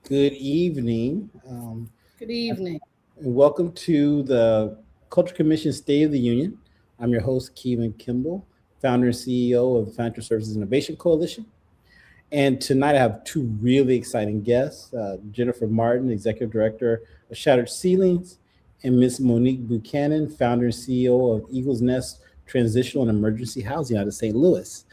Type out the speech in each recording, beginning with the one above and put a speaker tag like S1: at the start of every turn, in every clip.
S1: Good evening.
S2: Good evening.
S1: And welcome to the Culture Commission State of the Union. I'm your host, Kimble, founder and CEO of the Financial Services Innovation Coalition. And tonight I have two really exciting guests, Jennifer Martin, Executive Director of Shattered Ceilings, and Miss Monique Buchanan, founder and CEO of Eagles Nest Transitional and Emergency Housing out of St. Louis.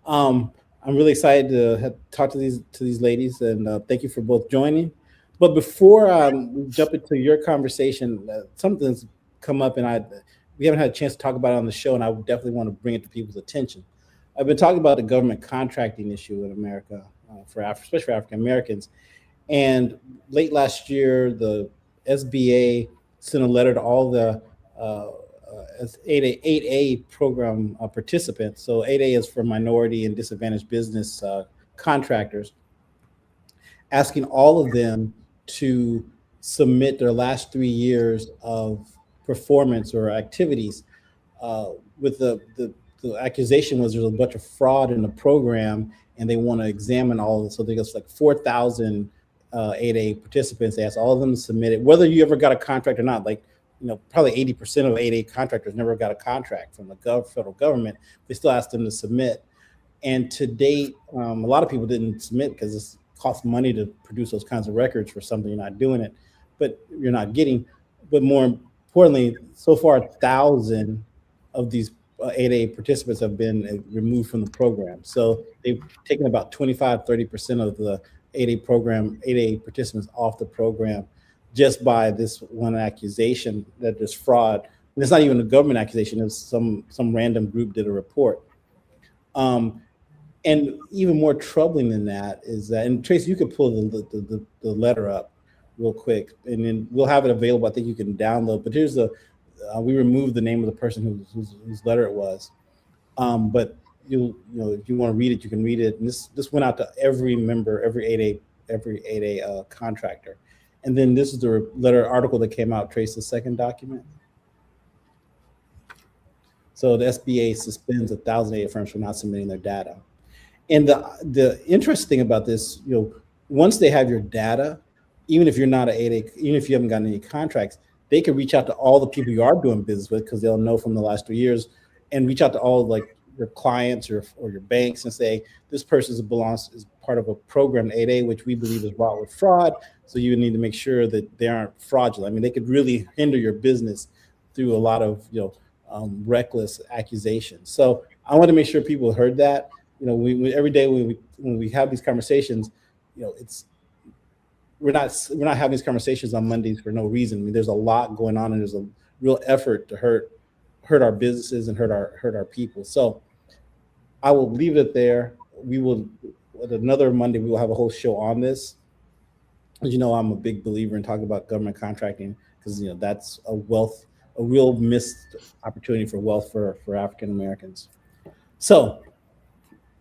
S1: Um, I'm really excited to talk to these ladies, and thank you for both joining. But before we jump into your conversation, something's come up, and we haven't had a chance to talk about it on the show, and I definitely want to bring it to people's attention. I've been talking about the government contracting issue in America especially for African Americans. And late last year, the SBA sent a letter to all the 8A program participants. So 8A is for minority and disadvantaged business contractors, asking all of them to submit their last 3 years of performance or activities. With the accusation was there's a bunch of fraud in the program, and they want to examine all of it. So there's like 4,000 8A participants. They asked all of them to submit it, whether you ever got a contract or not. Like, probably 80% of 8A contractors never got a contract from the federal government. They still asked them to submit. And to date, a lot of people didn't submit because it costs money to produce those kinds of records for something you're not doing it, but you're not getting. But more importantly, so far, 1,000 of these 8A participants have been removed from the program. So they've taken about 25-30% of the 8A participants off the program just by this one accusation that there's fraud. And it's not even a government accusation. It's some random group did a report. And even more troubling than that is that, and Tracy, you could pull the letter up real quick, and then we'll have it available. I think you can download. But here's we removed the name of the person whose letter it was. But if you want to read it, you can read it. And this went out to every member, every 8A contractor. And then this is the letter article that came out. Trace the second document. So the SBA suspends 1,000 8A firms for not submitting their data. And the interesting thing about this, once they have your data, even if you're not an 8A, even if you haven't gotten any contracts, they can reach out to all the people you are doing business with, because they'll know from the last 3 years, and reach out to all like your clients or your banks and say, this person is part of a program 8A, which we believe is wrought with fraud. So you need to make sure that they aren't fraudulent. I mean, they could really hinder your business through a lot of reckless accusations. So I want to make sure people heard that. Every day when we have these conversations, it's we're not having these conversations on Mondays for no reason. I mean, there's a lot going on, and there's a real effort to hurt our businesses and hurt our people. So I will leave it there. We will, at another Monday, we will have a whole show on this. As you know, I'm a big believer in talking about government contracting, because that's a real missed opportunity for wealth for African Americans. So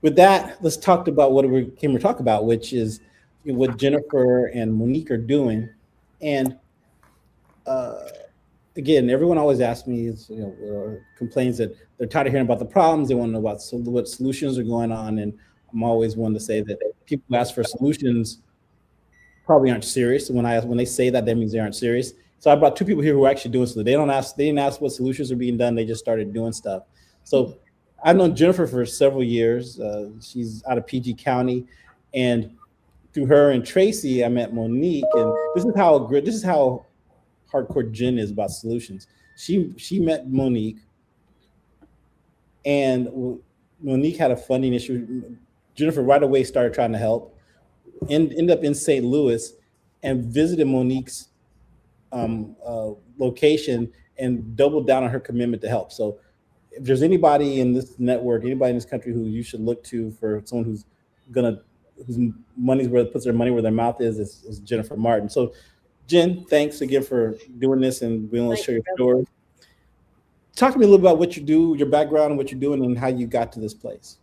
S1: with that, let's talk about what we came to talk about, which is what Jennifer and Monique are doing. And again, everyone always asks me, complains that they're tired of hearing about the problems. They want to know about what solutions are going on. And I'm always one to say that people who ask for solutions probably aren't serious. And when they say that means they aren't serious. So I brought two people here who are actually doing something. They didn't ask what solutions are being done. They just started doing stuff. So I've known Jennifer for several years. She's out of PG County, and through her and Tracy, I met Monique. And this is how hardcore Jen is about solutions. She met Monique, and Monique had a funding issue. Jennifer right away started trying to help, and ended up in St. Louis, and visited Monique's location and doubled down on her commitment to help. So if there's anybody in this network, anybody in this country who you should look to for someone whose puts their money where their mouth is Jennifer Martin. So Jen, thanks again for doing this and being able to share your story. Talk to me a little about what you do, your background, and what you're doing, and how you got to this place.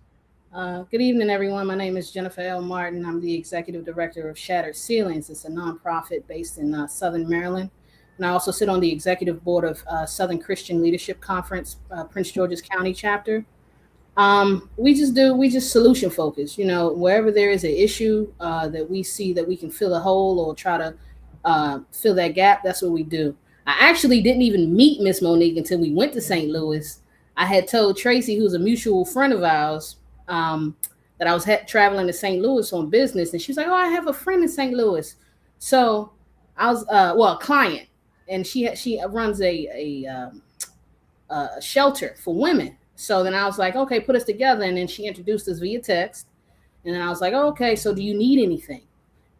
S2: Good evening, everyone. My name is Jennifer L. Martin. I'm the executive director of Shattered Ceilings. It's a nonprofit based in Southern Maryland. And I also sit on the executive board of Southern Christian Leadership Conference, Prince George's County chapter. We just solution focus. Wherever there is an issue that we see that we can fill a hole or try to fill that gap, that's what we do. I actually didn't even meet Miss Monique until we went to St. Louis. I had told Tracy, who's a mutual friend of ours, that I was traveling to St. Louis on business, and she was like, "Oh, I have a friend in St. Louis." So I was a client, and she runs a shelter for women. So then I was like, okay, put us together. And then she introduced us via text. And then I was like, oh, okay, so do you need anything?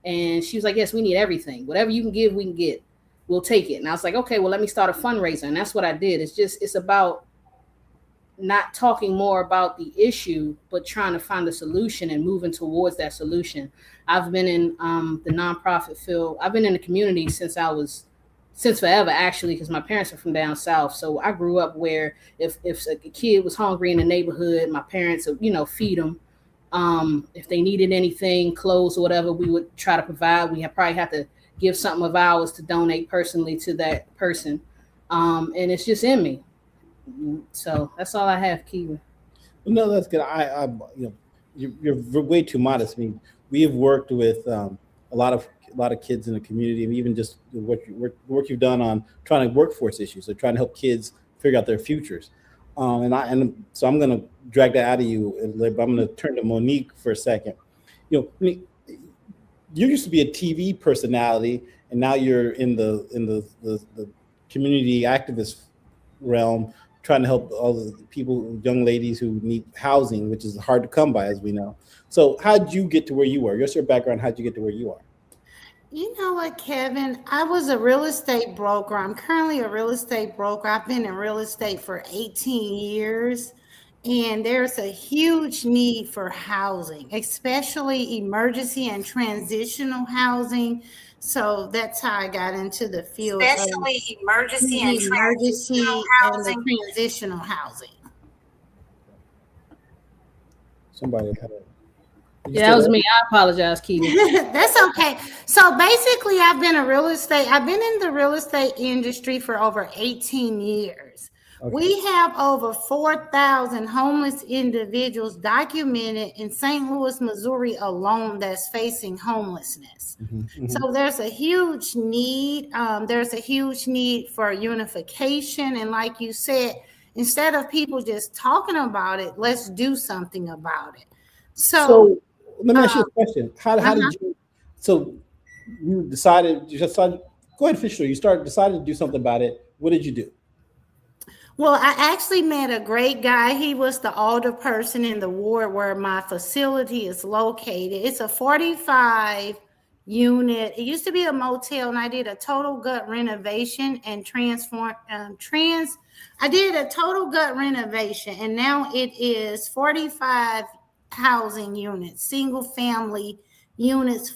S2: And she was like, yes, we need everything. Whatever you can give, we can get. We'll take it. And I was like, okay, well, let me start a fundraiser. And that's what I did. It's about not talking more about the issue, but trying to find a solution and moving towards that solution. I've been in the nonprofit field. I've been in the community since forever, actually, because my parents are from down south. So I grew up where if a kid was hungry in the neighborhood, my parents would, feed them. If they needed anything, clothes or whatever, we would try to provide. We probably have to give something of ours to donate personally to that person. And it's just in me. So that's all I have, Keegan.
S1: No, that's good. You're way too modest. I mean, we have worked with a lot of kids in the community, and even just work you've done on trying to workforce issues, so trying to help kids figure out their futures. So I'm going to drag that out of you, but I'm going to turn to Monique for a second. Monique, you used to be a TV personality, and now you're in the community activist realm, trying to help all the people, young ladies who need housing, which is hard to come by, as we know. So how'd you get to where you are? What's your background? How'd you get to where you are?
S3: You know what, Kevin? I was a real estate broker. I'm currently a real estate broker. I've been in real estate for 18 years, and there's a huge need for housing, especially emergency and transitional housing. So that's how I got into the field.
S4: Especially emergency and transitional housing.
S3: Transitional housing.
S1: Somebody had a.
S2: Yeah, that was me. I apologize, Keegan.
S3: That's okay. So basically, I've been in the real estate industry for over 18 years. Okay. We have over 4,000 homeless individuals documented in St. Louis, Missouri alone that's facing homelessness. Mm-hmm, mm-hmm. So there's a huge need. There's a huge need for unification. And like you said, instead of people just talking about it, let's do something about it. So
S1: let me ask you a question. How did you? So you decided. Go ahead, Fisher. You decided to do something about it. What did you do?
S3: Well, I actually met a great guy. He was the older person in the ward where my facility is located. It's a 45 unit. It used to be a motel, and I did a total gut renovation and I did a total gut renovation, and now it is 45 housing units, single family units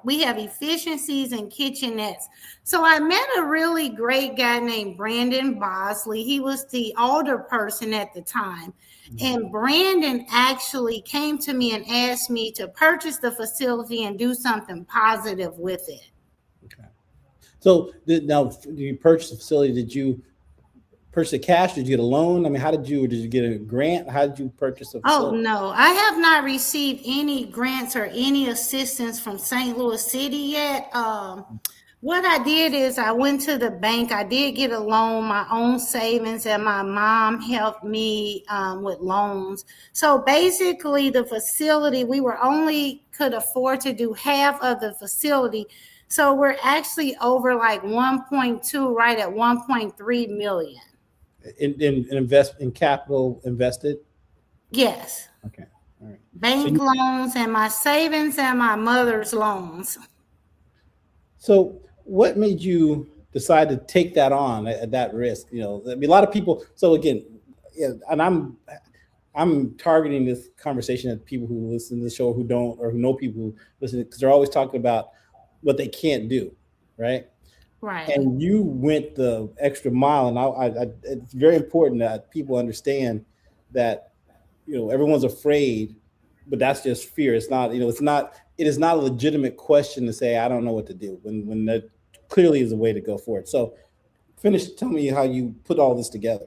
S3: we have efficiencies and kitchenettes. So I met a really great guy named Brandon Bosley. He was the older person at the time. Mm-hmm. And Brandon actually came to me and asked me to purchase the facility and do something positive with it.
S1: Okay. So now you purchase the facility, did you purchase cash? Did you get a loan? I mean, did you get a grant? How did you purchase a facility?
S3: Oh, no, I have not received any grants or any assistance from St. Louis City yet. What I did is I went to the bank. I did get a loan, my own savings, and my mom helped me with loans. So basically the facility, we could afford to do half of the facility. So we're actually over like 1.2, right at 1.3 million.
S1: In capital invested?
S3: Yes.
S1: Okay. All right.
S3: Bank loans and my savings and my mother's loans. So
S1: what made you decide to take that on at that risk? I mean, a lot of people. So again, and I'm targeting this conversation at people who listen to the show who don't, or who know people who listen, because they're always talking about what they can't do, right?
S3: Right.
S1: And you went the extra mile, and it's very important that people understand that everyone's afraid, but that's just fear. It's not, it is not a legitimate question to say I don't know what to do when that clearly is a way to go forward. So tell me how you put all this together.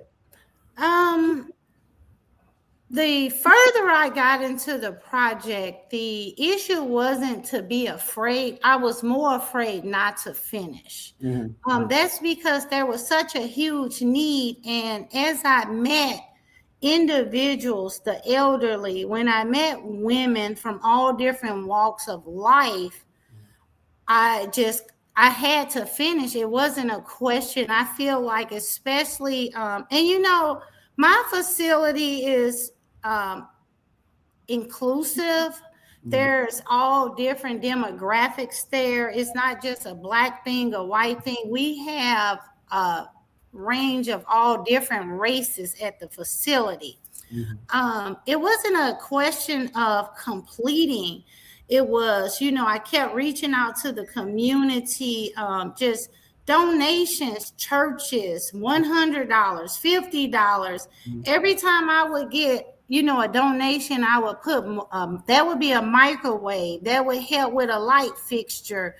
S3: the further I got into the project, the issue wasn't to be afraid. I was more afraid not to finish. That's because there was such a huge need. And as I met individuals, the elderly, when I met women from all different walks of life, I had to finish. It wasn't a question. I feel like, especially, and my facility is inclusive. There's all different demographics there. It's not just a Black thing, a white thing. We have a range of all different races at the facility. It wasn't a question of completing. It was, I kept reaching out to the community, just donations, churches, $100, $50. Every time I would get, a donation, I would put, that would be a microwave. That would help with a light fixture.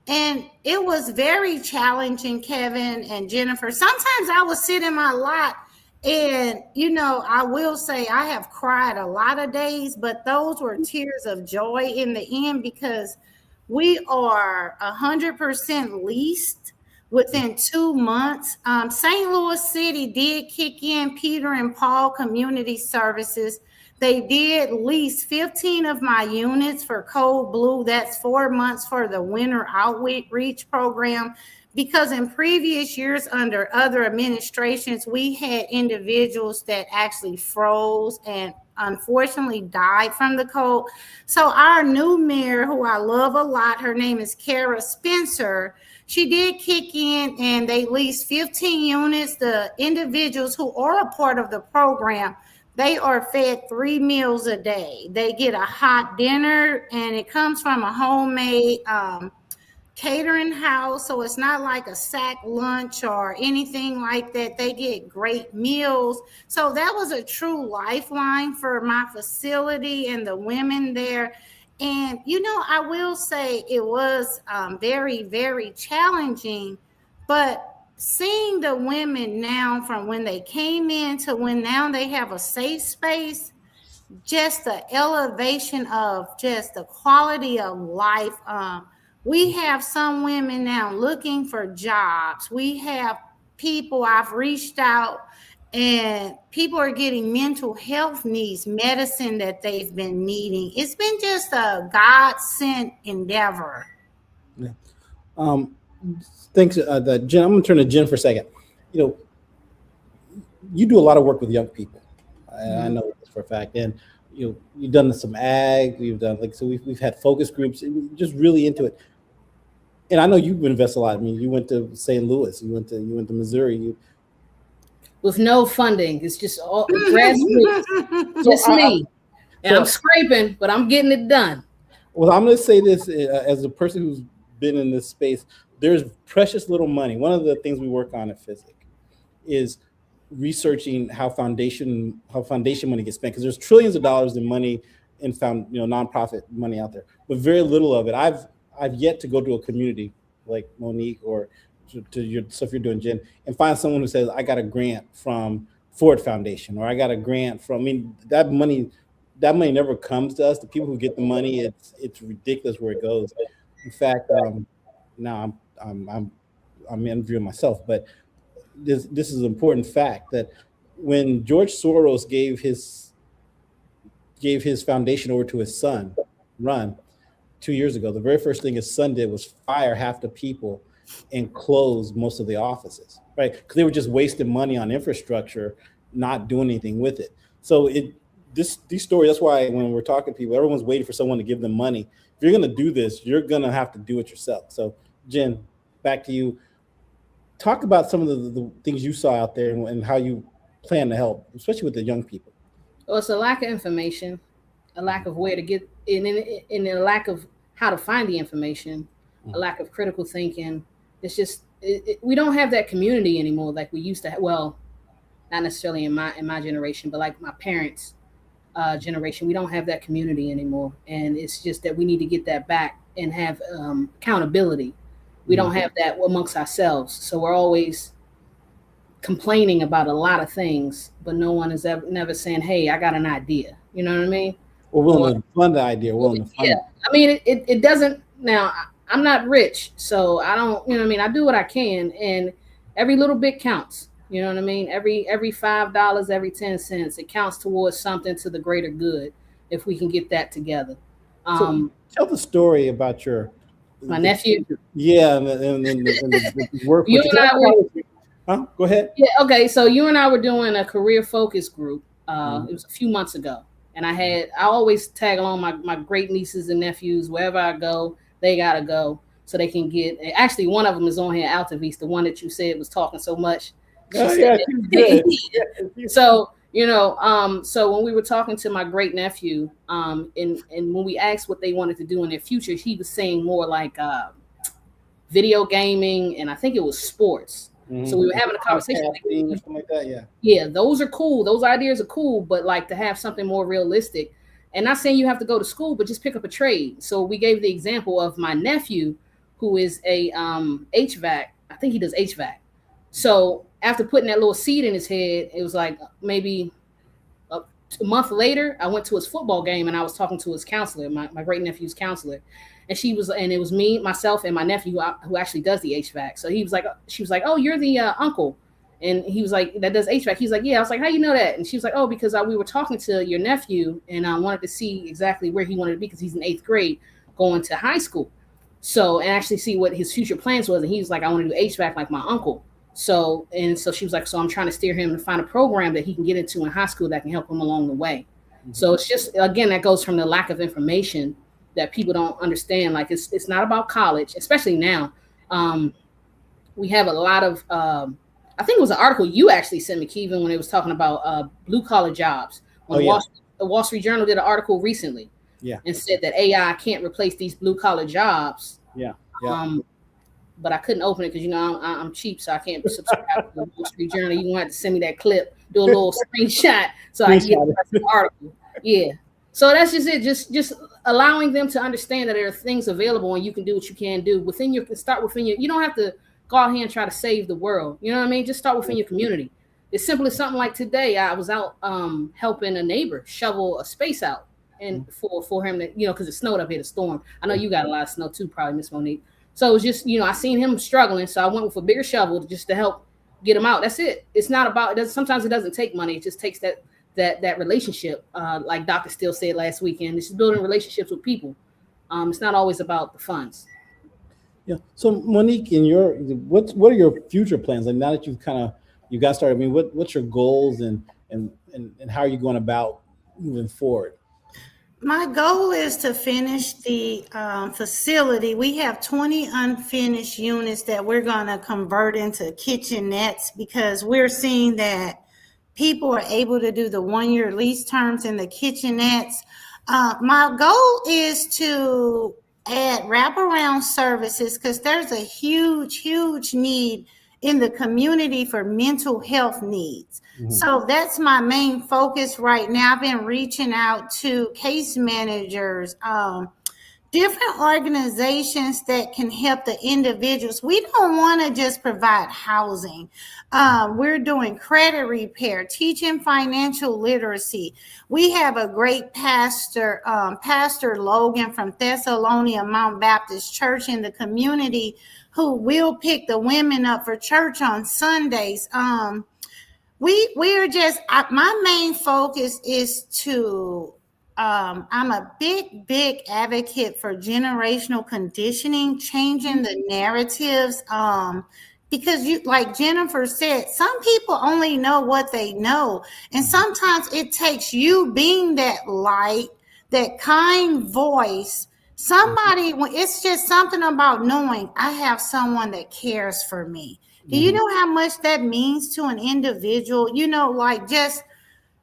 S3: And it was very challenging, Kevin and Jennifer. Sometimes I would sit in my lot and, I will say I have cried a lot of days, but those were tears of joy in the end, because we are 100% leased within 2 months. St. Louis City did kick in Peter and Paul Community Services. They did lease 15 of my units for Code Blue. That's 4 months for the winter outreach program. Because in previous years under other administrations, we had individuals that actually froze and unfortunately died from the cold. So our new mayor, who I love a lot, her name is Kara Spencer, she did kick in and they leased 15 units. The individuals who are a part of the program, they are fed 3 meals a day. They get a hot dinner, and it comes from a homemade catering house, so it's not like a sack lunch or anything like that. They get great meals. So that was a true lifeline for my facility and the women there. And I will say it was very, very challenging, but seeing the women now, from when they came in to when now they have a safe space, just the elevation of just the quality of life. We have some women now looking for jobs. We have people, I've reached out, and people are getting mental health needs, medicine that they've been needing. It's been just a God-sent endeavor.
S1: Yeah. Thanks, Jen. I'm going to turn to Jen for a second. You do a lot of work with young people. I know this for a fact. And you've done some ag. We've done we've had focus groups. Just really into it. And I know you invest a lot. I mean, you went to St. Louis. You went to Missouri.
S2: With no funding, it's just all grassroots. Just me. And I'm scraping, but I'm getting it done.
S1: Well, I'm going to say this as a person who's been in this space. There's precious little money. One of the things we work on at Physic is researching how foundation money gets spent, because there's trillions of dollars in money in nonprofit money out there, but very little of it. I've yet to go to a community like Monique or to your stuff you're doing, Jen, and find someone who says, I got a grant from Ford Foundation, or I got a grant from, that money never comes to us. The people who get the money, it's ridiculous where it goes. In fact, now I'm interviewing myself, but this is an important fact that when George Soros gave his foundation over to his son, Ron, 2 years ago, the very first thing his son did was fire half the people and close most of the offices, right? Because they were just wasting money on infrastructure, not doing anything with it. So these stories, that's why when we're talking to people, everyone's waiting for someone to give them money. If you're going to do this, you're going to have to do it yourself. So Jen, back to you. Talk about some of the things you saw out there and how you plan to help, especially with the young people.
S2: Well, it's a lack of information, a lack of where to get, and a lack of how to find the information, a lack of critical thinking. It's just we don't have that community anymore like we used to have. Well, not necessarily in my generation, but like my parents' generation, we don't have that community anymore. And it's just that we need to get that back and have accountability. We don't have that amongst ourselves. So we're always complaining about a lot of things, but no one is never saying, "Hey, I got an idea." You know what I mean?
S1: Or willing to fund the idea, willing to fund
S2: Yeah,
S1: it.
S2: I mean, it doesn't. Now, I'm not rich, so I don't. You know what I mean? I do what I can, and every little bit counts. You know what I mean? Every $5, every 10 cents, it counts towards something to the greater good. If we can get that together.
S1: So tell the story about
S2: My nephew.
S1: Yeah, and the work.
S2: You and I were.
S1: Huh? Go ahead.
S2: Yeah. Okay. So you and I were doing a career focus group. It was a few months ago, and I always tag along my great nieces and nephews wherever I go. They gotta go so they can get. Actually, one of them is on here, Activism, the one that you said was talking so much.
S1: She's good.
S2: So so when we were talking to my great nephew, and when we asked what they wanted to do in their future, he was saying more like video gaming, and I think it was sports. Mm-hmm. So we were having a conversation.
S1: Something like that, yeah.
S2: Yeah, those are cool. Those ideas are cool, but like to have something more realistic. And not saying you have to go to school, but just pick up a trade. So we gave the example of my nephew, who is a HVAC. I think he does HVAC. So after putting that little seed in his head, it was like maybe a month later, I went to his football game and I was talking to his counselor, my great nephew's counselor. And it was me, myself, and my nephew who actually does the HVAC. So she was like, "Oh, you're the uncle." And he was like, "That does HVAC." He's like, "Yeah." I was like, "How you know that?" And she was like, "Oh, because we were talking to your nephew and I wanted to see exactly where he wanted to be because he's in 8th grade going to high school. So, and actually see what his future plans was. And he was like, "I want to do HVAC like my uncle." So she was like, "So I'm trying to steer him to find a program that he can get into in high school that can help him along the way." Mm-hmm. So it's just, again, that goes from the lack of information that people don't understand. Like it's not about college, especially now. We have a lot of, I think it was an article you actually sent me, Kevin, when it was talking about blue collar jobs. The Wall Street Journal did an article recently, and said that AI can't replace these blue collar jobs.
S1: Yeah.
S2: But I couldn't open it because I'm cheap, so I can't subscribe to the Wall Street Journal. You're gonna have to send me that clip, do a little screenshot, so I can get the article. Yeah. So that's just it. Just allowing them to understand that there are things available and you can do what you can do start within your. You don't have to go out here and try to save the world. You know what I mean? Just start within your community. It's simple as something like today. I was out helping a neighbor shovel a space out, and for him to because it snowed up here, the storm. I know you got a lot of snow too, probably, Miss Monique. So it was just I seen him struggling, so I went with a bigger shovel just to help get him out. That's it. It's not about. Sometimes it doesn't take money. It just takes that relationship. Like Dr. Steele said last weekend, it's just building relationships with people. It's not always about the funds.
S1: Yeah. So Monique, what are your future plans? Like now that you got started, I mean, what's your goals and how are you going about moving forward?
S3: My goal is to finish the facility. We have 20 unfinished units that we're going to convert into kitchenettes because we're seeing that people are able to do the 1-year lease terms in the kitchenettes. My goal is to add wraparound services because there's a huge need in the community for mental health needs. Mm-hmm. So that's my main focus right now. I've been reaching out to case managers, different organizations that can help the individuals. We don't want to just provide housing. We're doing credit repair, teaching financial literacy. We have a great pastor, Pastor Logan from Thessalonica Mount Baptist Church in the community, who will pick the women up for church on Sundays. We're just, my main focus is to, I'm a big advocate for generational conditioning, changing the narratives. Because like Jennifer said, some people only know what they know. And sometimes it takes you being that light, that kind voice. Somebody, it's just something about knowing I have someone that cares for me. Do you know how much that means to an individual? Like just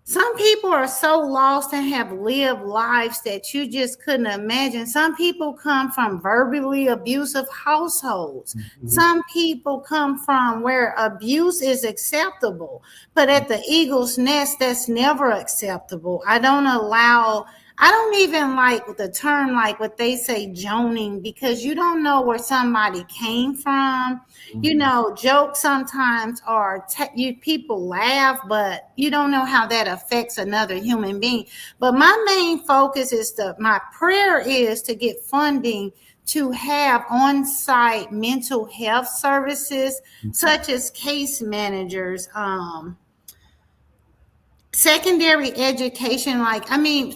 S3: some people are so lost and have lived lives that you just couldn't imagine. Some people come from verbally abusive households. Mm-hmm. Some people come from where abuse is acceptable, but at the Eagle's Nest, that's never acceptable. I don't allow I don't even like the term, like what they say, joning, because you don't know where somebody came from. You know, jokes sometimes are people laugh, but you don't know how that affects another human being. But my main focus is my prayer is to get funding to have on-site mental health services, such as case managers, secondary education.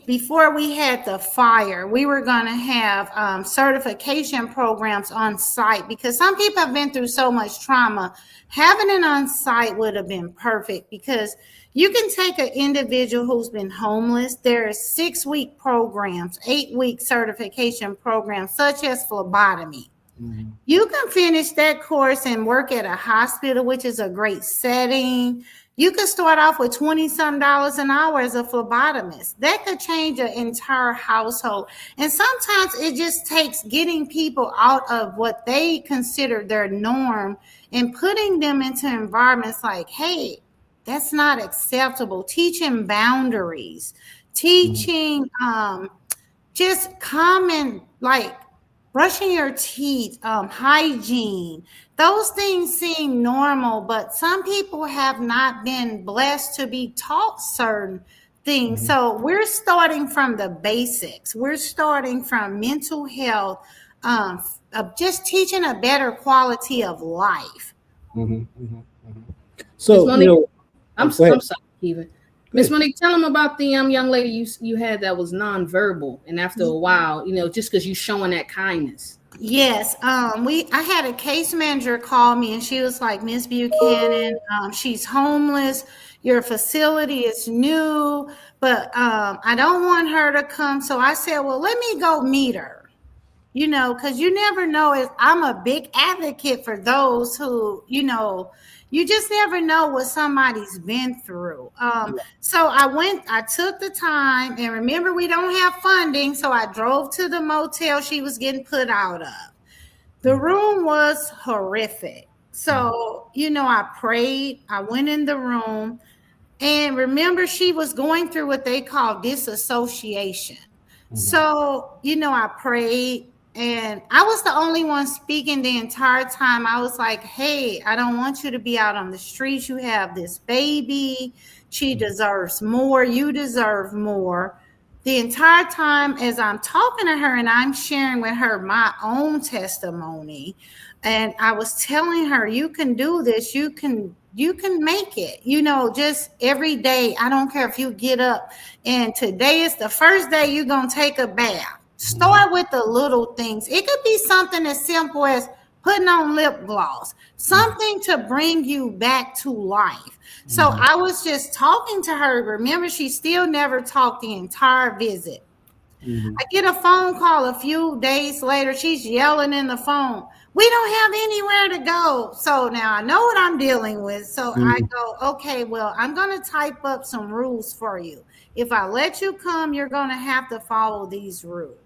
S3: Before we had the fire, we were going to have certification programs on site, because some people have been through so much trauma. Having it on site would have been perfect, because you can take an individual who's been homeless. There are 6-week programs, 8-week certification programs, such as phlebotomy. You can finish that course and work at a hospital, which is a great setting. You could start off with $20-some an hour as a phlebotomist. That could change an entire household. And sometimes it just takes getting people out of what they consider their norm and putting them into environments like, hey, that's not acceptable. Teaching boundaries, teaching just common, like brushing your teeth, hygiene. Those things seem normal, but some people have not been blessed to be taught certain things. So we're starting from the basics. We're starting from mental health, of just teaching a better quality of life.
S1: So,
S2: Monique, I'm sorry, Kiva. Miss Monique, tell them about the young lady you had that was nonverbal, and after a while, just because you're showing that kindness.
S3: Yes, I had a case manager call me, and she was like, Miss Buchanan, she's homeless. Your facility is new, but I don't want her to come. So I said, well, let me go meet her. Because you never know. I'm a big advocate for those who, you just never know what somebody's been through. So I took the time, and remember, we don't have funding. So I drove to the motel she was getting put out of. The room was horrific. So, I prayed. I went in the room, and remember, she was going through what they call disassociation. So, I prayed. And I was the only one speaking the entire time. I was like, hey, I don't want you to be out on the streets. You have this baby. She deserves more. You deserve more. The entire time as I'm talking to her and I'm sharing with her my own testimony, and I was telling her, you can do this. You can make it, just every day. I don't care if you get up and today is the first day you're going to take a bath. Start with the little things. It could be something as simple as putting on lip gloss, something to bring you back to life. So I was just talking to her. Remember, she still never talked the entire visit. I get a phone call a few days later. She's yelling in the phone, we don't have anywhere to go. So now I know what I'm dealing with. So I go, okay, well, I'm going to type up some rules for you. If I let you come, you're going to have to follow these rules.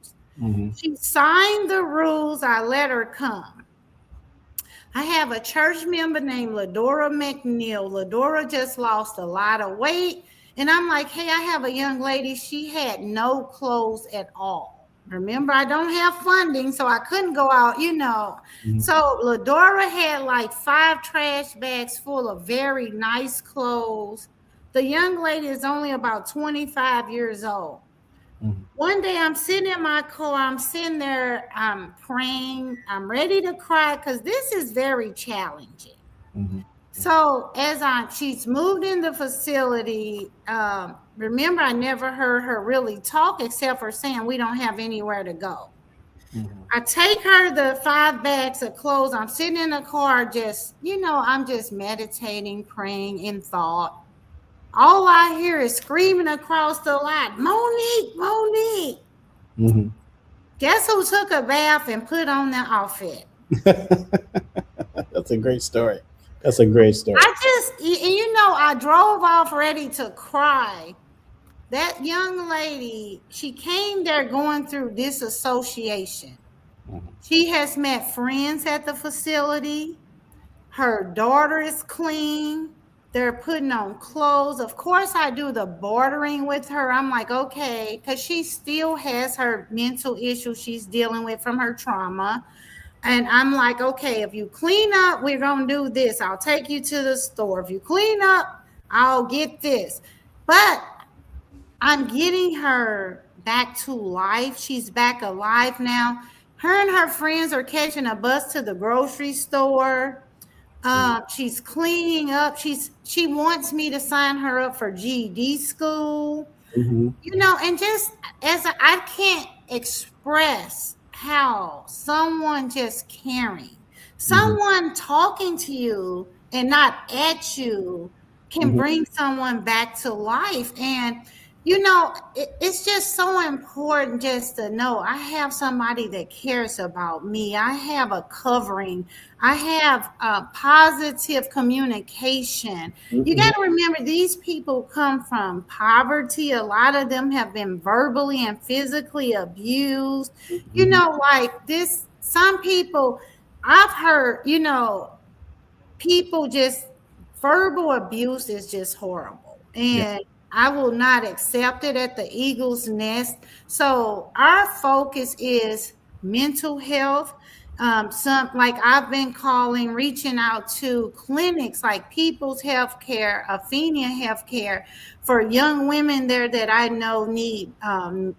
S3: She signed the rules. I let her come. I have a church member named Ladora McNeil. Ladora just lost a lot of weight. And I'm like, hey, I have a young lady. She had no clothes at all. Remember, I don't have funding, so I couldn't go out, So Ladora had like 5 trash bags full of very nice clothes. The young lady is only about 25 years old. One day I'm sitting in my car, I'm sitting there, I'm praying, I'm ready to cry because this is very challenging. So as she's moved in the facility, remember, I never heard her really talk except for saying we don't have anywhere to go. I take her the 5 bags of clothes. I'm sitting in the car, just, I'm just meditating, praying in thought. All I hear is screaming across the lot, Monique, Monique. Guess who took a bath and put on the outfit?
S1: That's a great story. That's a great story.
S3: I drove off ready to cry. That young lady, she came there going through disassociation. She has met friends at the facility. Her daughter is clean. They're putting on clothes. Of course, I do the bordering with her. I'm like, okay, because she still has her mental issues she's dealing with from her trauma. And I'm like, okay, if you clean up, we're going to do this. I'll take you to the store. If you clean up, I'll get this. But I'm getting her back to life. She's back alive now. Her and her friends are catching a bus to the grocery store. She's cleaning up. She wants me to sign her up for GED school.
S1: Mm-hmm.
S3: You know, and just I can't express how someone just caring, someone talking to you and not at you can bring someone back to life. And you know, it's just so important just to know I have somebody that cares about me. I have a covering. I have positive communication. You got to remember, these people come from poverty. A lot of them have been verbally and physically abused. You know, like this, some people I've heard, you know, people just verbal abuse is just horrible. And I will not accept it at the Eagle's Nest. So our focus is mental health. Some, like I've been reaching out to clinics like People's Healthcare, Athenia Healthcare, for young women there that I know need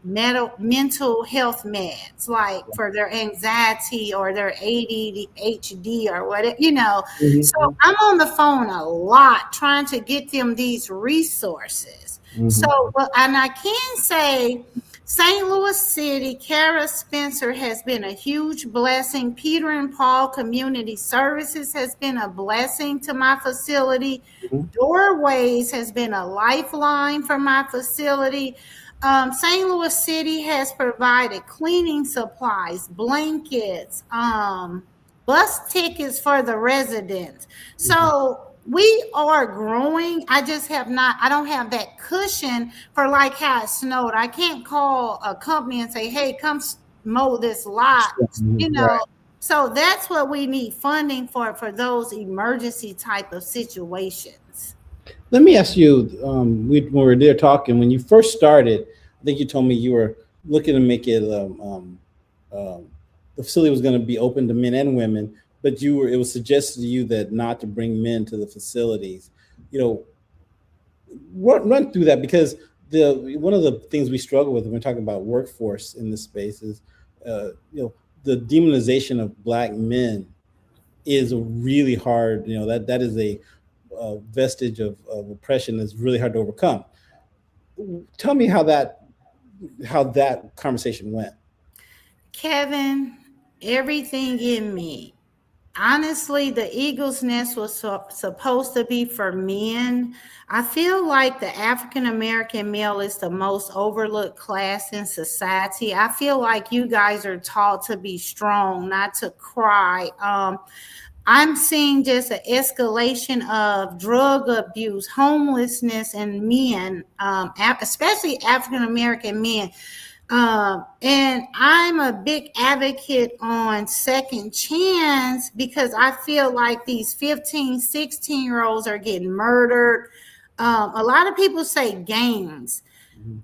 S3: mental health meds, like for their anxiety or their ADHD or whatever, you know. So I'm on the phone a lot trying to get them these resources. So, and I can say St. Louis City, Kara Spencer has been a huge blessing. Peter and Paul Community Services has been a blessing to my facility. Doorways has been a lifeline for my facility. St. Louis City has provided cleaning supplies, blankets, bus tickets for the residents. So we are growing. I don't have that cushion for like how it snowed. I can't call a company and say, hey, come mow this lot, you know. Right. So that's what we need funding for those emergency type of situations.
S1: Let me ask you, when we were there talking, when you first started, I think you told me you were looking to make it, the facility was going to be open to men and women, but it was suggested to you that not to bring men to the facilities. You know, run through that, because one of the things we struggle with when we're talking about workforce in this space is, you know, the demonization of Black men is a really hard, you know, that is a vestige of oppression that's really hard to overcome. Tell me how that conversation went.
S3: Kevin, everything in me. Honestly, the Eagle's Nest was supposed to be for men. I feel like the African-American male is the most overlooked class in society. I feel like you guys are taught to be strong, not to cry. I'm seeing just an escalation of drug abuse, homelessness in men, especially African-American men. And I'm a big advocate on second chance, because I feel like these 15, 16-year-olds are getting murdered. A lot of people say gangs.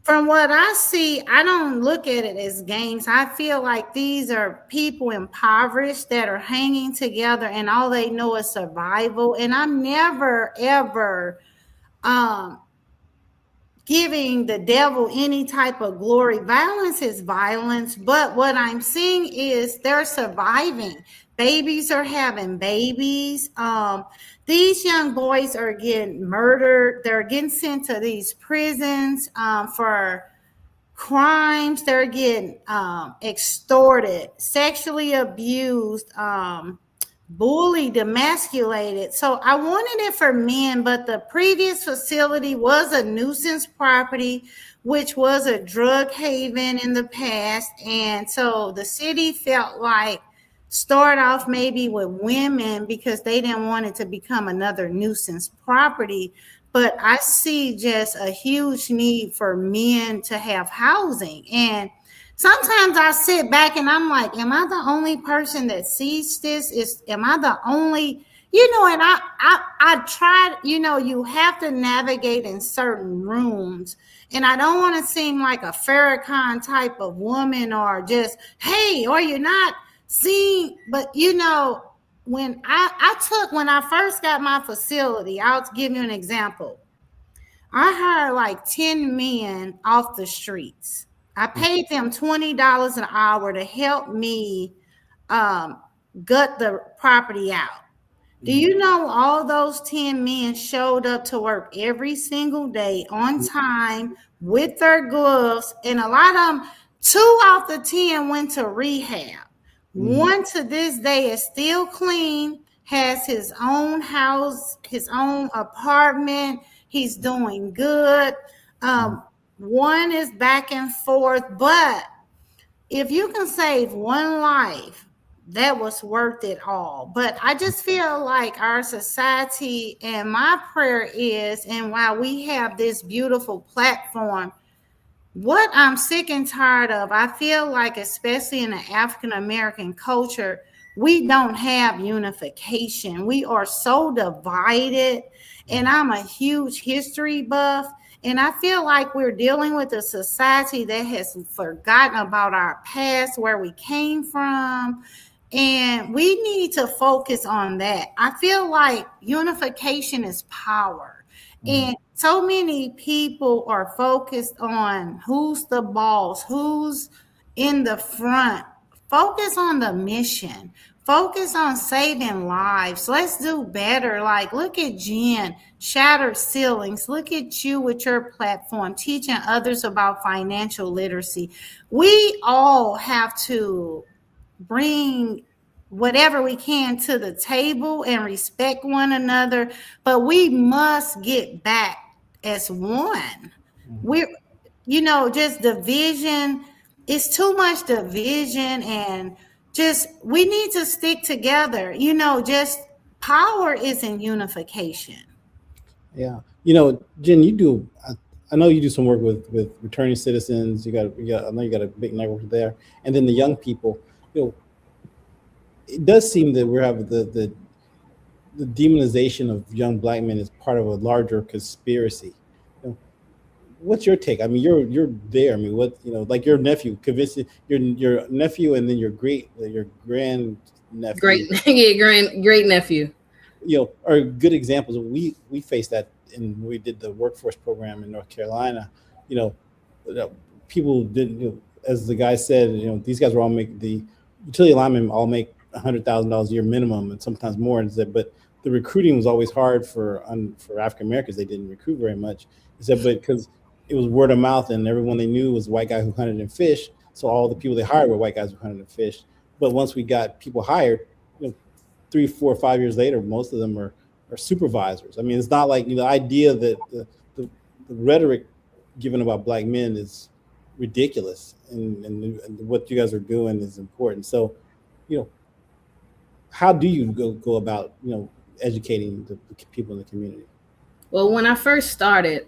S3: From what I see, I don't look at it as gangs. I feel like these are people impoverished that are hanging together and all they know is survival. And I'm never, ever giving the devil any type of glory. Violence is violence, but what I'm seeing is they're surviving. Babies are having babies. These young boys are getting murdered. They're getting sent to these prisons for crimes. They're getting extorted, sexually abused, bullied, emasculated. So I wanted it for men, but the previous facility was a nuisance property, which was a drug haven in the past. And so the city felt like start off maybe with women because they didn't want it to become another nuisance property. But I see just a huge need for men to have housing. And sometimes I sit back and I'm like, am I the only person that sees this? Am I the only, and I tried, you have to navigate in certain rooms, and I don't want to seem like a Farrakhan type of woman or just, hey, or you're not seeing, but when I first got my facility, I'll give you an example. I hired like 10 men off the streets. I paid them $20 an hour to help me gut the property out. Do you know all those 10 men showed up to work every single day on time with their gloves? And a lot of them, 2 out the 10 went to rehab. One to this day is still clean, has his own house, his own apartment. He's doing good. One is back and forth. But if you can save one life, that was worth it all. But I just feel like our society, and my prayer is, and while we have this beautiful platform, what I'm sick and tired of, I feel like, especially in the African American culture, we don't have unification. We are so divided, and I'm a huge history buff. And I feel like we're dealing with a society that has forgotten about our past, where we came from. And we need to focus on that. I feel like unification is power. And so many people are focused on who's the boss, who's in the front. Focus on the mission. Focus on saving lives. Let's do better. Like, look at Jen, Shattered Ceilings. Look at you with your platform, teaching others about financial literacy. We all have to bring whatever we can to the table and respect one another, but we must get back as one. We're, just division. It's too much division, and just, we need to stick together. Just power is in unification.
S1: Yeah. Jen, I know you do some work with returning citizens. I know you got a big network there. And then the young people, it does seem that we have the demonization of young Black men is part of a larger conspiracy. What's your take? I mean, you're there. I mean, like your nephew, convincing your nephew, and then your grand nephew.
S2: Great nephew.
S1: Are good examples. We faced that when we did the workforce program in North Carolina. People didn't, as the guy said, these guys were all the utility linemen all make $100,000 a year minimum, and sometimes more. But the recruiting was always hard for African Americans. They didn't recruit very much. He said, but because it was word of mouth, and everyone they knew was a white guy who hunted and fished, so all the people they hired were white guys who hunted and fished. But once we got people hired, 3, 4, 5 years later, most of them are supervisors. I mean, it's not like the idea that the rhetoric given about Black men is ridiculous, and what you guys are doing is important. So, how do you go about educating the people in the community?
S2: Well, when I first started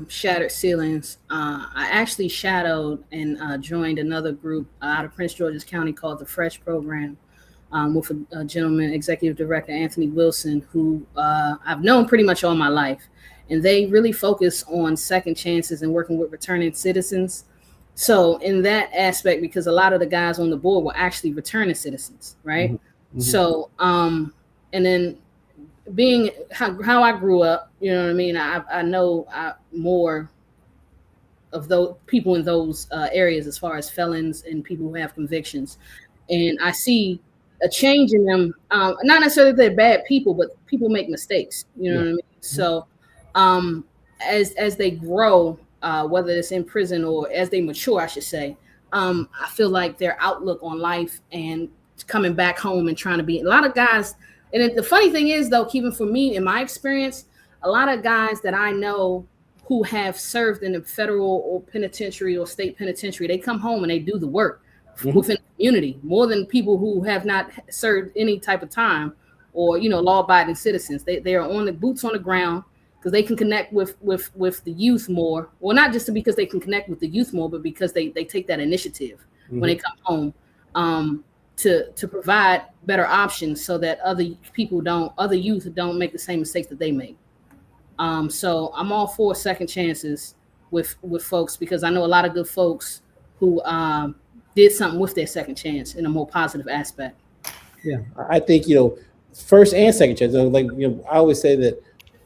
S2: Shattered Ceilings, I actually shadowed and joined another group out of Prince George's County called the Fresh Program, with a gentleman, Executive Director Anthony Wilson, who I've known pretty much all my life. And they really focus on second chances and working with returning citizens. So in that aspect, because a lot of the guys on the board were actually returning citizens, right? Mm-hmm. So, and then being how I grew up, I know more of those people in those areas as far as felons and people who have convictions. And I see a change in them, not necessarily that they're bad people, but people make mistakes, what I mean? So as they grow, whether it's in prison or as they mature, I should say, I feel like their outlook on life and coming back home and trying to be a lot of guys. And the funny thing is, though, even for me, in my experience, a lot of guys that I know who have served in the federal or penitentiary or state penitentiary, they come home and they do the work within the community more than people who have not served any type of time or, law-abiding citizens. They are on the boots on the ground because they can connect with the youth more. Well, not just because they can connect with the youth more, but because they take that initiative when they come home. to provide better options so that other youth don't make the same mistakes that they make. So I'm all for second chances with folks, because I know a lot of good folks who did something with their second chance in a more positive aspect.
S1: Yeah, I think, first and second chance. Like, I always say that,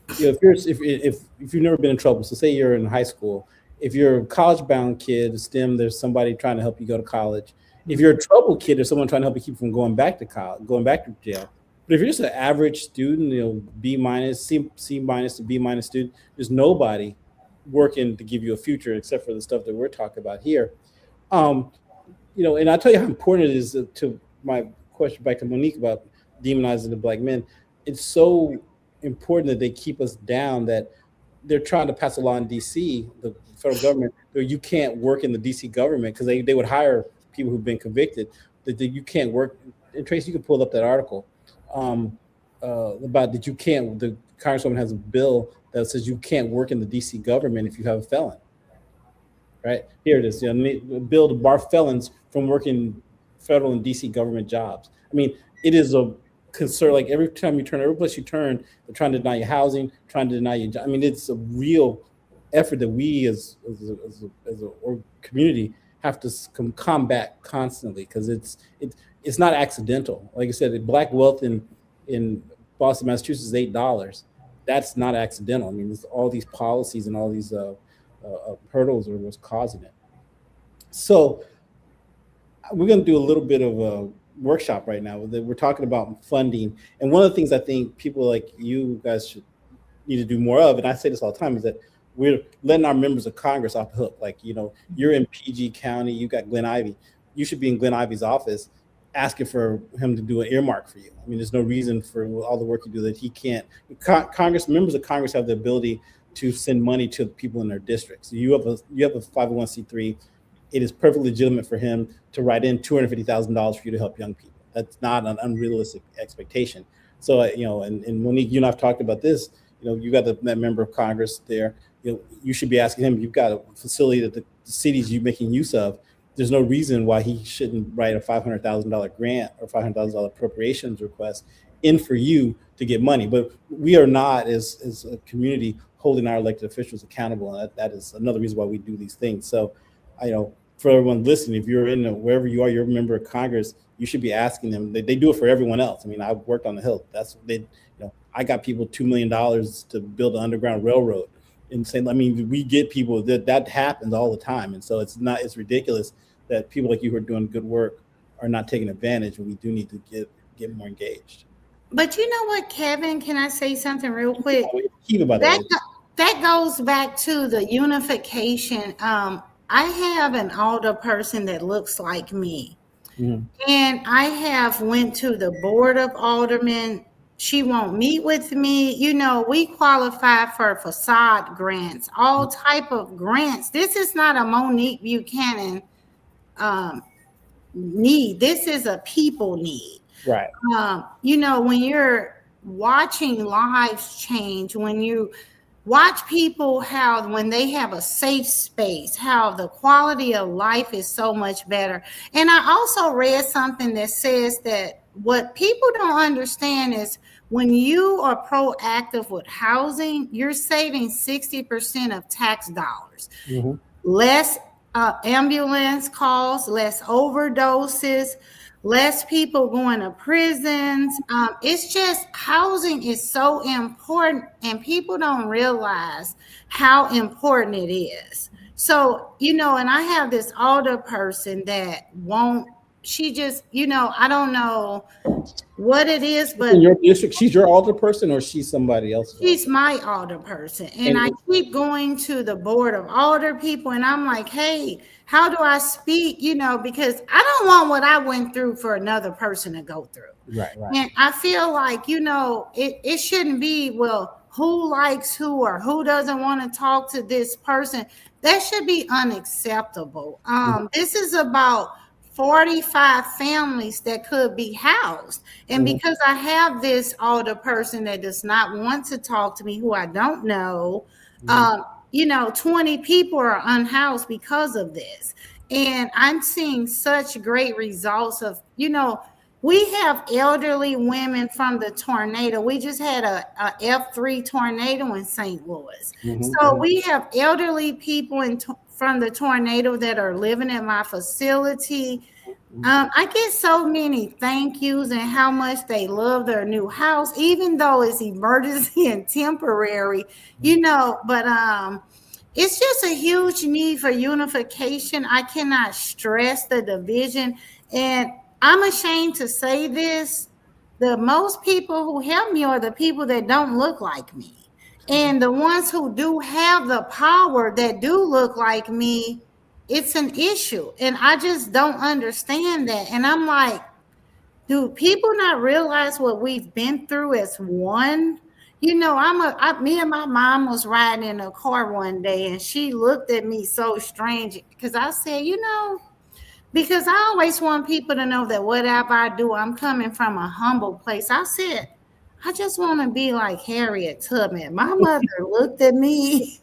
S1: if you've never been in trouble, so say you're in high school, if you're a college-bound kid, STEM, there's somebody trying to help you go to college. If you're a troubled kid, there's someone trying to help you keep from going back to college, going back to jail. But if you're just an average student, B minus, C minus to B minus student, there's nobody working to give you a future except for the stuff that we're talking about here. And I'll tell you how important it is to my question back to Monique about demonizing the black men. It's so important that they keep us down, that they're trying to pass a law in DC, the federal government, where you can't work in the DC government, because they would hire people who've been convicted, that you can't work. And Tracy, you can pull up that article about that the Congresswoman has a bill that says you can't work in the DC government if you have a felon. Right here it is, a bill to bar felons from working federal and DC government jobs. I mean, it is a concern. Like every place you turn, they're trying to deny you housing, trying to deny you job. I mean, it's a real effort that we as a community have to combat constantly, because it's not accidental. Like I said, black wealth in Boston, Massachusetts is $8. That's not accidental. I mean, there's all these policies and all these hurdles are what's causing it. So we're going to do a little bit of a workshop right now. We're talking about funding, and one of the things I think people like you guys should need to do more of, and I say this all the time, is that we're letting our members of Congress off the hook. Like, you're in PG County, you got Glenn Ivey. You should be in Glenn Ivey's office asking for him to do an earmark for you. I mean, there's no reason for all the work you do that he can't. Members of Congress have the ability to send money to people in their districts. You have a 501c3. It is perfectly legitimate for him to write in $250,000 for you to help young people. That's not an unrealistic expectation. So, and Monique, you and I've talked about this. You got that member of Congress there. You should be asking him. You've got a facility that the cities you're making use of. There's no reason why he shouldn't write a $500,000 grant or $500,000 appropriations request in for you to get money. But we are not, as a community, holding our elected officials accountable, and that is another reason why we do these things. So, for everyone listening, if you're in wherever you are, you're a member of Congress, you should be asking them. They do it for everyone else. I mean, I've worked on the Hill. That's what they. I got people $2 million to build an underground railroad, and saying, I mean, we get people that happens all the time, and so it's ridiculous that people like you who are doing good work are not taking advantage, and we do need to get more engaged.
S3: But you know what, Kevin? Can I say something real quick?
S1: That
S3: goes back to the unification. I have an older person that looks like me, and I have went to the board of aldermen. She won't meet with me. We qualify for facade grants, all type of grants. This is not a Monique Buchanan need. This is a people need.
S1: Right.
S3: When you're watching lives change, when you watch people, how when they have a safe space, how the quality of life is so much better. And I also read something that says that what people don't understand is when you are proactive with housing, you're saving 60% of tax dollars. Less ambulance calls, less overdoses, less people going to prisons. It's just housing is so important, and people don't realize how important it is. So, and I have this older person that won't, she just, I don't know what it is, but
S1: in your district, she's your older person, or she's somebody else?
S3: She's my older person. And I keep going to the board of older people, and I'm like, hey, how do I speak? Because I don't want what I went through for another person to go through.
S1: Right.
S3: And I feel like, it shouldn't be, well, who likes who or who doesn't want to talk to this person. That should be unacceptable. This is about 45 families that could be housed. And because I have this older person that does not want to talk to me, who I don't know, 20 people are unhoused because of this. And I'm seeing such great results of, we have elderly women from the tornado. We just had a F3 tornado in St. Louis. So we have elderly people from the tornado that are living at my facility. I get so many thank yous and how much they love their new house, even though it's emergency and temporary, but it's just a huge need for unification. I cannot stress the division. And I'm ashamed to say this. The most people who help me are the people that don't look like me. And the ones who do have the power that do look like me, it's an issue. And I just don't understand that. And I'm like, do people not realize what we've been through as one? Me and my mom was riding in a car one day and she looked at me so strange because I said, because I always want people to know that whatever I do, I'm coming from a humble place. I said, I just want to be like Harriet Tubman. My mother looked at me.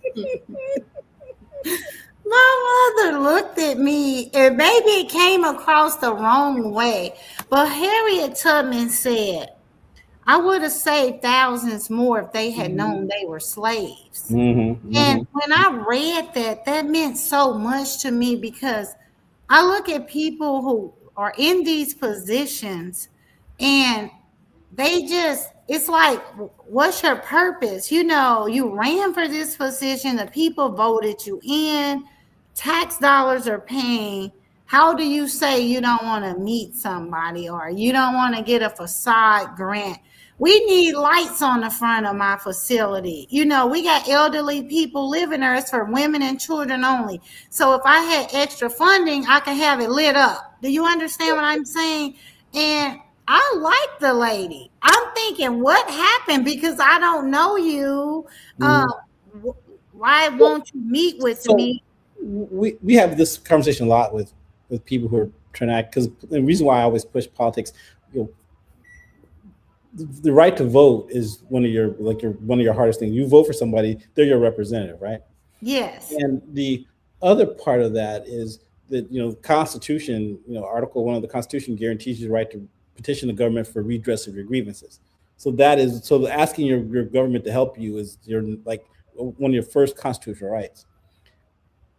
S3: My mother looked at me and maybe it came across the wrong way. But Harriet Tubman said, I would have saved thousands more if they had known they were slaves. And when I read that, that meant so much to me because I look at people who are in these positions and it's like, what's your purpose? You ran for this position, the people voted you in, tax dollars are paying. How do you say you don't want to meet somebody or you don't want to get a facade grant? We need lights on the front of my facility. We got elderly people living there. It's for women and children only. So if I had extra funding, I could have it lit up. Do you understand what I'm saying? And I like the lady. I'm thinking, what happened? Because I don't know you. Why won't you meet with me?
S1: We have this conversation a lot with people who are trying to act, because the reason why I always push politics, the right to vote is one of your hardest things. You vote for somebody, they're your representative, right?
S3: Yes.
S1: And the other part of that is that Constitution, Article 1 of the Constitution guarantees you the right to petition the government for redress of your grievances. So asking your government to help you is one of your first constitutional rights.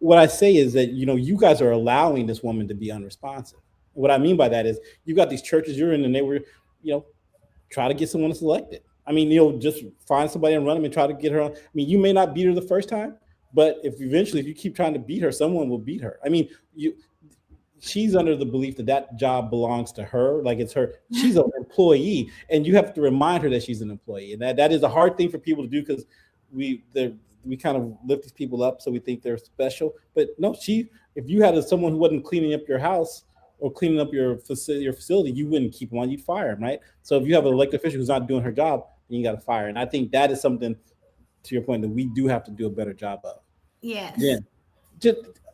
S1: What I say is that you guys are allowing this woman to be unresponsive. What I mean by that is you got these churches you're in, and they were, try to get someone selected. I mean, just find somebody and run them and try to get her on. I mean, you may not beat her the first time, but if you keep trying to beat her, someone will beat her. I mean, she's under the belief that job belongs to her, like it's her. She's an employee, and you have to remind her that she's an employee, and that is a hard thing for people to do because we kind of lift these people up so we think they're special. But no, if you had someone who wasn't cleaning up your house or cleaning up your facility, you wouldn't keep them on, you'd fire them, right? So if you have an elected official who's not doing her job, then you got to fire. And I think that is something, to your point, that we do have to do a better job of.
S3: Yes.
S1: Yeah.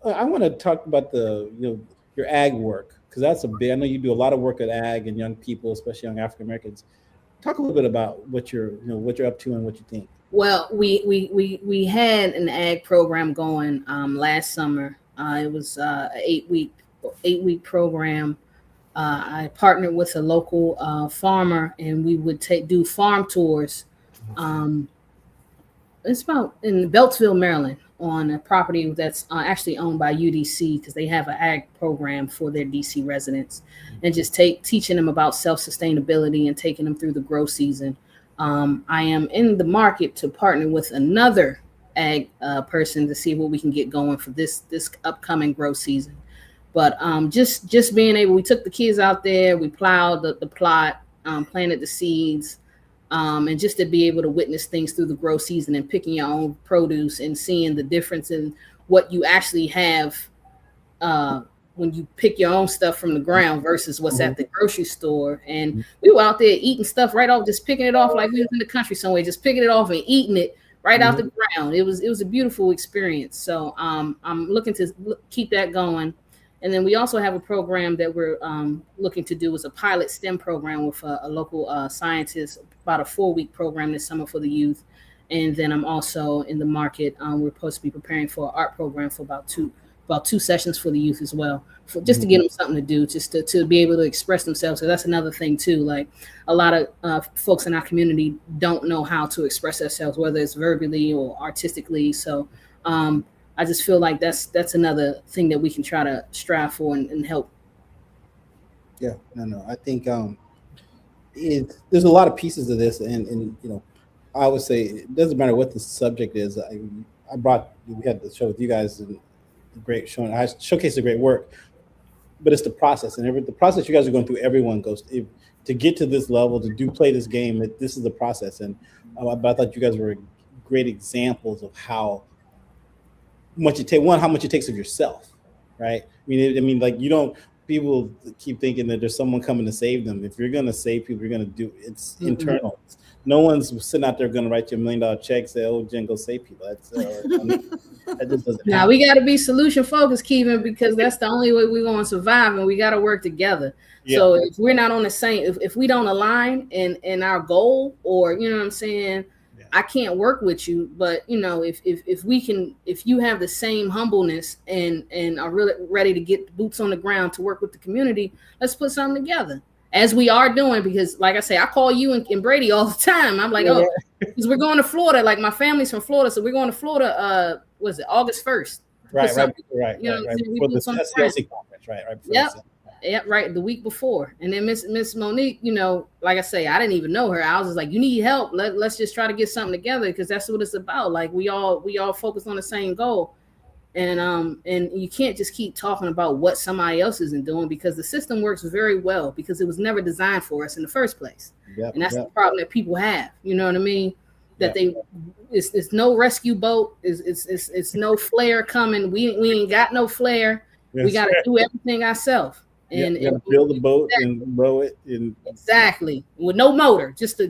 S1: I want to talk about your ag work, because I know you do a lot of work at ag and young people, especially young African Americans. Talk a little bit about what you're up to and what you think.
S2: Well, we had an ag program going last summer. It was an 8-week program. I partnered with a local farmer, and we would do farm tours. It's about in Beltsville, Maryland, on a property that's actually owned by UDC, because they have an ag program for their DC residents, and just teaching them about self-sustainability and taking them through the grow season. I am in the market to partner with another ag person to see what we can get going for this upcoming grow season. But just being able, we took the kids out there, we plowed the plot, planted the seeds, and just to be able to witness things through the grow season and picking your own produce and seeing the difference in what you actually have when you pick your own stuff from the ground versus what's at the grocery store. And we were out there eating stuff right off, just picking it off like we was in the country somewhere, just picking it off and eating it right out the ground. It was a beautiful experience. So I'm looking to keep that going. And then we also have a program that we're looking to do as a pilot STEM program with a local scientist, about a 4-week program this summer for the youth. And then I'm also in the market. We're supposed to be preparing for an art program for about about 2 sessions for the youth as well, just to give them something to do, just to be able to express themselves. So that's another thing too. Like a lot of folks in our community don't know how to express themselves, whether it's verbally or artistically. So I just feel like that's another thing that we can try to strive for and help.
S1: Yeah, no. I think there's a lot of pieces of this, and I would say it doesn't matter what the subject is. We had the show with you guys, and great show. I showcased the great work, but it's the process, and the process you guys are going through. Everyone goes to get to this level, to play this game. This is the process, and but I thought you guys were great examples of how much it takes. One, how much it takes of yourself, right? I mean, like you don't. People keep thinking that there's someone coming to save them. If you're going to save people, you're going to do it's internal. No one's sitting out there going to write you $1 million check, say, "Oh, Jen, go save people." That just doesn't.
S2: Now we got to be solution focused, Kevin, because that's the only way we're going to survive, and we got to work together. Yeah. So if we're not on the same, if we don't align in our goal, or you know what I'm saying, I can't work with you. But if you have the same humbleness and are really ready to get boots on the ground to work with the community, let's put something together. As we are doing, because like I say, I call you and Brady all the time. I'm like, because we're going to Florida. Like my family's from Florida, so we're going to Florida. Was it August 1st?
S1: Right. You know, right. For the SCLC conference, right.
S2: Yep, right. The week before, and then Miss Monique, like I say, I didn't even know her. I was just like, you need help. Let's just try to get something together, because that's what it's about. Like we all focus on the same goal. And you can't just keep talking about what somebody else isn't doing, because the system works very well because it was never designed for us in the first place. And that's the problem that people have. You know what I mean? That it's no rescue boat. It's no flare coming. We ain't got no flare. Yes, we got to do everything ourselves. And
S1: build a boat and row it.
S2: Exactly, with no motor, just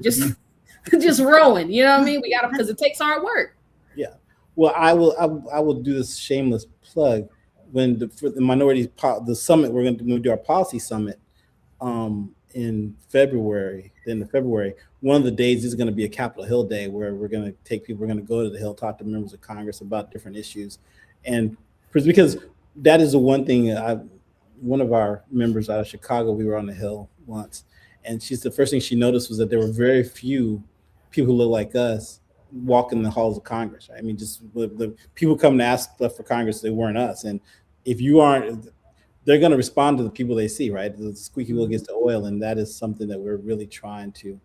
S2: rowing. You know what I mean? We got to, because it takes hard work.
S1: Yeah. Well, I will do this shameless plug. For the minorities, the summit, we're going to do our policy summit in February. Then in February, one of the days is going to be a Capitol Hill day, where we're going to take people. We're going to go to the Hill, talk to members of Congress about different issues, and because that is the one thing. One of our members out of Chicago, we were on the Hill once, and the first thing she noticed was that there were very few people who look like us walking the halls of Congress. Right? I mean, just the people come to ask stuff for Congress, they weren't us. And if you aren't, they're going to respond to the people they see, right? The squeaky wheel gets the oil, and that is something that we're really trying to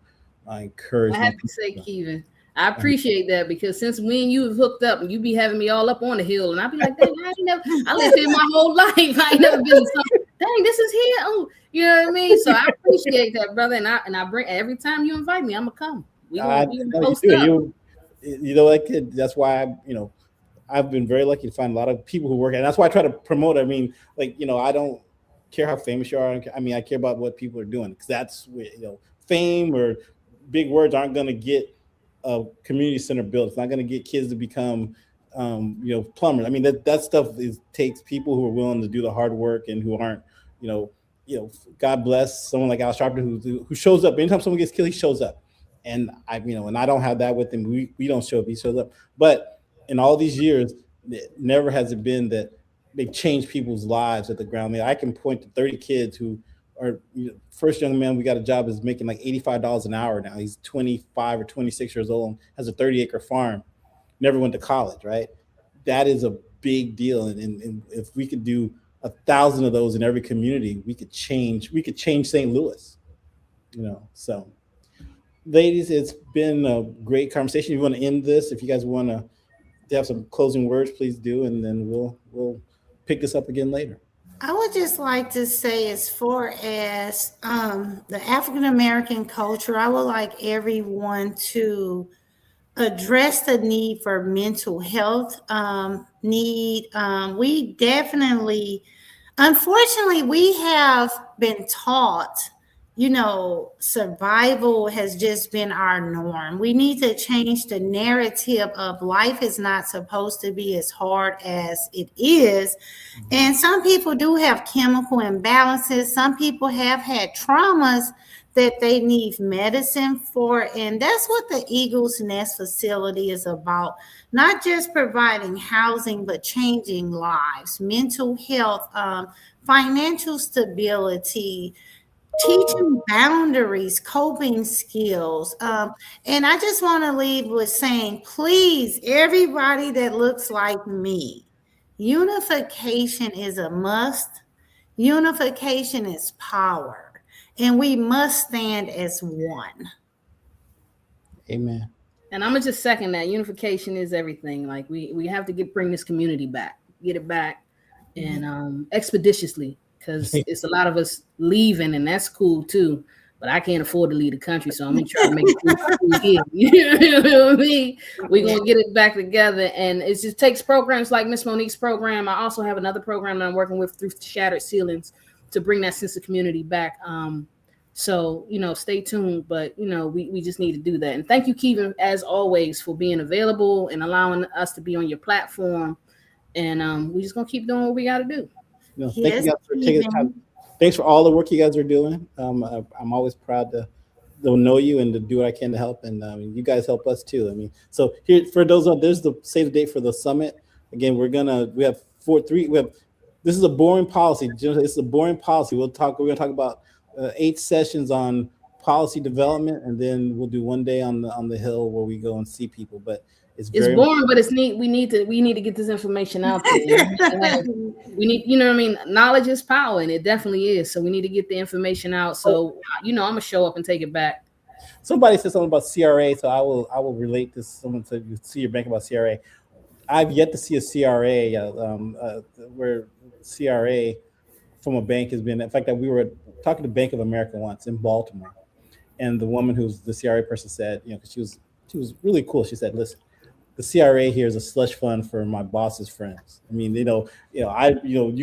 S1: encourage.
S2: I have to say, Kevin, I appreciate that, because since me and you have hooked up, and you be having me all up on the Hill, and I be like, dang, I lived here my whole life. I ain't never been to something. Dang, this is here. Oh, you know what I mean? So I appreciate that, brother. And I bring, every time you invite me, I'm gonna come.
S1: That's why I've been very lucky to find a lot of people who work, and that's why I try to promote. I mean, I don't care how famous you are. I mean, I care about what people are doing, because that's fame or big words aren't going to get a community center built. It's not going to get kids to become plumbers. I mean, that stuff takes people who are willing to do the hard work and who aren't God bless someone like Al Sharpton who shows up. Anytime someone gets killed, he shows up. And I don't have that with him. We don't show up, he shows up. But in all these years, never has it been that they've changed people's lives at the ground. I mean, I can point to 30 kids who are, first young man we got a job is making like $85 an hour now. He's 25 or 26 years old, has a 30-acre farm, never went to college, right? That is a big deal. And if we could do 1,000 of those in every community, we could change St. Louis, so. Ladies, it's been a great conversation. You want to end this? If you guys want to have some closing words, please do, and then we'll pick this up again later.
S3: I would just like to say, as far as the African American culture, I would like everyone to address the need for mental health we definitely, unfortunately, we have been taught survival has just been our norm. We need to change the narrative of life is not supposed to be as hard as it is. And some people do have chemical imbalances. Some people have had traumas that they need medicine for. And that's what the Eagles Nest facility is about. Not just providing housing, but changing lives, mental health, financial stability, teaching boundaries, coping skills. And I just want to leave with saying, please, everybody that looks like me, unification is a must. Unification is power. And we must stand as one.
S1: Amen.
S2: And I'm gonna just second that. Unification is everything. Like we have to bring this community back, get it back, and expeditiously, because it's a lot of us leaving, and that's cool too. But I can't afford to leave the country, so I'm gonna try to make it here. You know what I mean? We're gonna get it back together, and it just takes programs like Miss Monique's program. I also have another program that I'm working with through Shattered Ceilings to bring that sense of community back. So, stay tuned, but, we just need to do that. And thank you, Kevin, as always, for being available and allowing us to be on your platform. And we just going to keep doing what we got to do.
S1: Thank you guys for taking the time. Thanks for all the work you guys are doing. I'm always proud to know you and to do what I can to help. And you guys help us too. So here, for those, there's the save the date for the summit. Again, we have this is a boring policy. This is a boring policy. We're going to talk about 8 sessions on policy development, and then we'll do one day on the Hill where we go and see people. But it's
S2: boring, but it's neat. We need to get this information out there. We need, knowledge is power, and it definitely is. So we need to get the information out. So I'm gonna show up and take it back.
S1: Somebody said something about CRA, so I will relate this. Someone said you see your bank about CRA. I've yet to see a CRA where CRA from a bank has been. In fact, that we were talking to Bank of America once in Baltimore, and the woman who's the CRA person said, because she was really cool. She said, "Listen, the CRA here is a slush fund for my boss's friends. You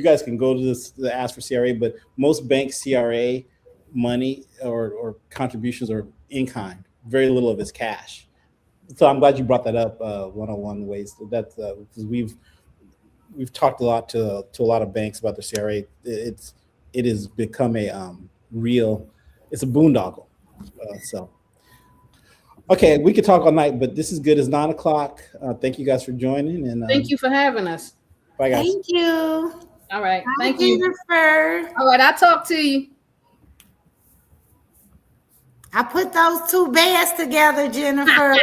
S1: guys can go to this to ask for CRA, but most bank CRA money or contributions are in kind. Very little of it's cash. So I'm glad you brought that up. One-on-one ways. That's because we've talked a lot to a lot of banks about the CRA. It has become it's a boondoggle. Okay, we could talk all night, but this is good. It's 9:00. Thank you guys for joining, and
S2: thank you for having us.
S1: Bye, guys.
S3: Thank you.
S2: All right, thank
S3: you,
S2: Jennifer. All right, I'll talk to you.
S3: I put those 2 beds together, Jennifer.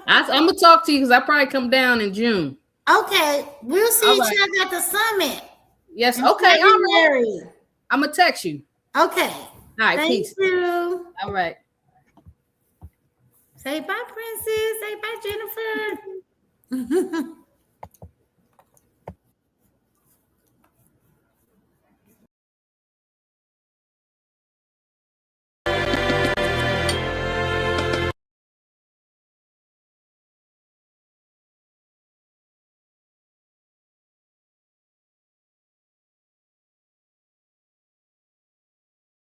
S2: I'm gonna talk to you because I probably come down in June.
S3: Okay, we'll see each other at the summit.
S2: Yes. Okay. All right. I'm gonna text you.
S3: Okay.
S2: All right.
S3: Thank
S2: Peace.
S3: you.
S2: All right.
S3: Say bye, Princess. Say bye, Jennifer.